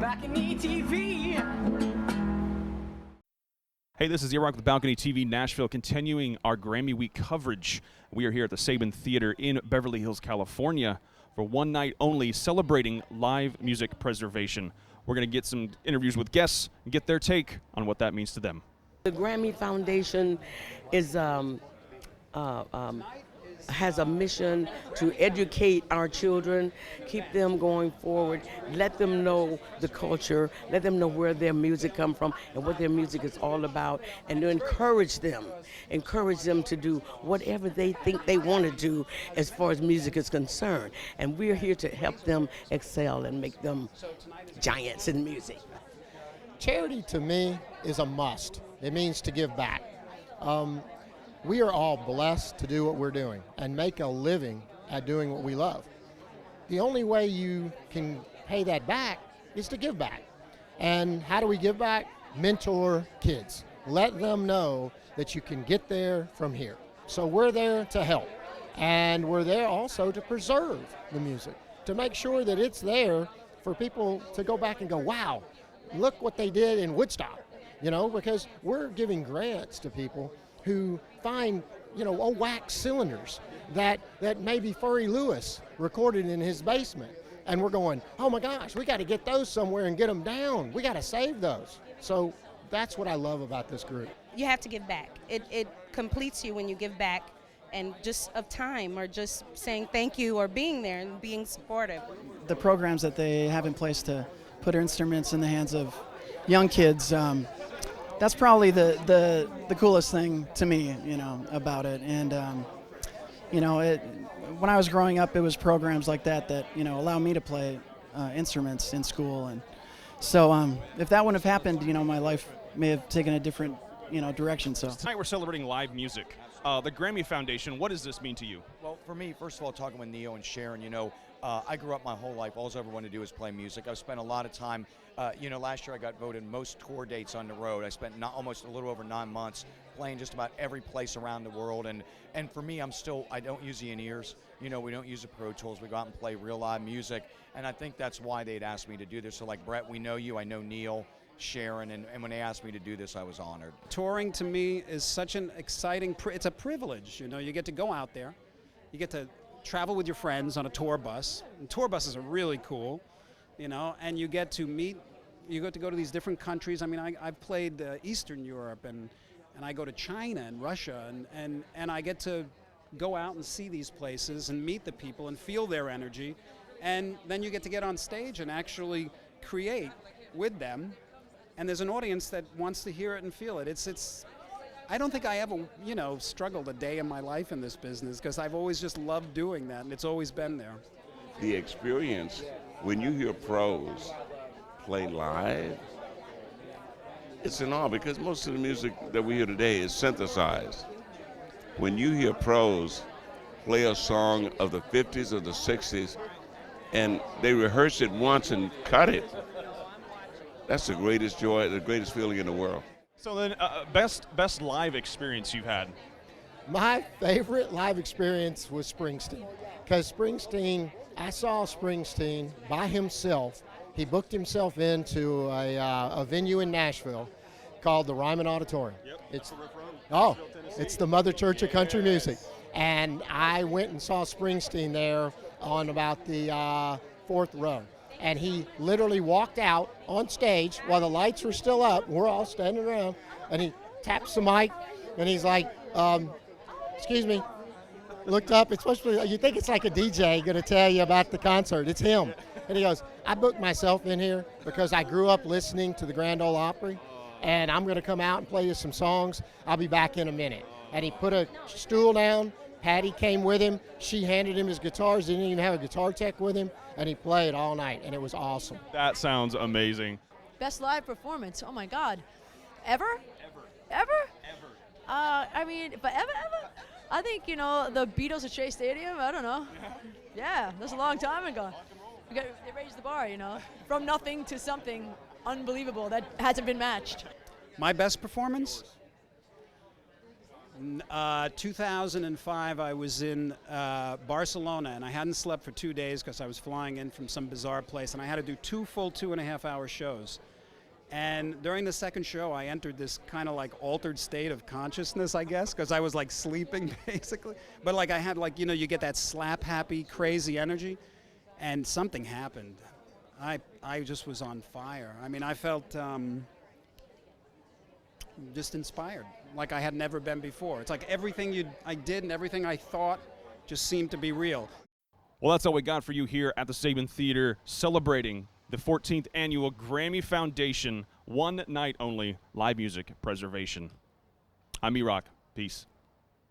BalconyTV. Hey, this is Earrock with BalconyTV Nashville, continuing our Grammy Week coverage. We are here at the Sabin Theater in Beverly Hills, California, for one night only, celebrating live music preservation. We're going to get some interviews with guests and get their take on what that means to them. The Grammy Foundation is has a mission to educate our children, keep them going forward, let them know the culture, let them know where their music come from and what their music is all about, and to encourage them to do whatever they think they want to do as far as music is concerned. And we're here to help them excel and make them giants in music. Charity to me is a must. It means to give back. We are all blessed to do what we're doing and make a living at doing what we love. The only way you can pay that back is to give back. And how do we give back? Mentor kids. Let them know that you can get there from here. So we're there to help. And we're there also to preserve the music, to make sure that it's there for people to go back and go, wow, look what they did in Woodstock. You know, because we're giving grants to people who find, old wax cylinders that maybe Furry Lewis recorded in his basement. And we're going, oh my gosh, we got to get those somewhere and get them down. We got to save those. So that's what I love about this group. You have to give back. It completes you when you give back, and just of time, or just saying thank you, or being there and being supportive. The programs that they have in place to put instruments in the hands of young kids, that's probably the coolest thing to me, about it. And when I was growing up, it was programs like that allow me to play instruments in school. And so if that wouldn't have happened, my life may have taken a different direction. So tonight we're celebrating live music. The Grammy Foundation, what does this mean to you? Well, for me, first of all, talking with Neo and Sharon, I grew up my whole life. All I ever wanted to do is play music. I've spent a lot of time, last year I got voted most tour dates on the road. I spent almost a little over 9 months playing just about every place around the world. And for me, I don't use the in-ears. We don't use the Pro Tools. We go out and play real live music. And I think that's why they'd asked me to do this. So like Bret, we know you, I know Neil, Sharon, and when they asked me to do this, I was honored. Touring to me is such an exciting, it's a privilege. You get to go out there, you get to travel with your friends on a tour bus. And tour buses are really cool, and you get to go to these different countries. I mean, I've played Eastern Europe, and I go to China and Russia, and I get to go out and see these places and meet the people and feel their energy, and then you get to get on stage and actually create with them. And there's an audience that wants to hear it and feel it. I don't think I ever, struggled a day in my life in this business, because I've always just loved doing that, and it's always been there. The experience, when you hear pros play live, it's an awe, because most of the music that we hear today is synthesized. When you hear pros play a song of the 50s or the 60s, and they rehearse it once and cut it, that's the greatest joy, the greatest feeling in the world. So then, best live experience you've had? My favorite live experience was Springsteen, because I saw Springsteen by himself. He booked himself into a venue in Nashville called the Ryman Auditorium. Yep. It's the Mother Church of Country Music. And I went and saw Springsteen there on about the fourth row. And he literally walked out on stage while the lights were still up. We're all standing around, and he taps the mic, and he's like, excuse me. Looked up, it's supposed to be, you think it's like a DJ going to tell you about the concert. It's him. And he goes, I booked myself in here because I grew up listening to the Grand Ole Opry, and I'm going to come out and play you some songs. I'll be back in a minute. And he put a stool down. Patty came with him. She handed him his guitars. He didn't even have a guitar tech with him, and he played all night, and it was awesome. That sounds amazing. Best live performance. Oh my God. Ever? Ever? But ever? I think, the Beatles at Shea Stadium. I don't know. Yeah, that's a long time ago. They raised the bar, from nothing to something unbelievable that hasn't been matched. My best performance? 2005, I was in Barcelona, and I hadn't slept for 2 days because I was flying in from some bizarre place, and I had to do 2 full 2.5-hour shows. And during the second show, I entered this kind of like altered state of consciousness, I guess, because I was like sleeping basically. But like I had like, you know, you get that slap happy, crazy energy, and something happened. I just was on fire. I mean, I felt just inspired, like I had never been before. It's like everything I did and everything I thought just seemed to be real. Well, that's all we got for you here at the Sabin Theater, celebrating the 14th annual Grammy Foundation one night only live music preservation. I'm E-Rock. Peace.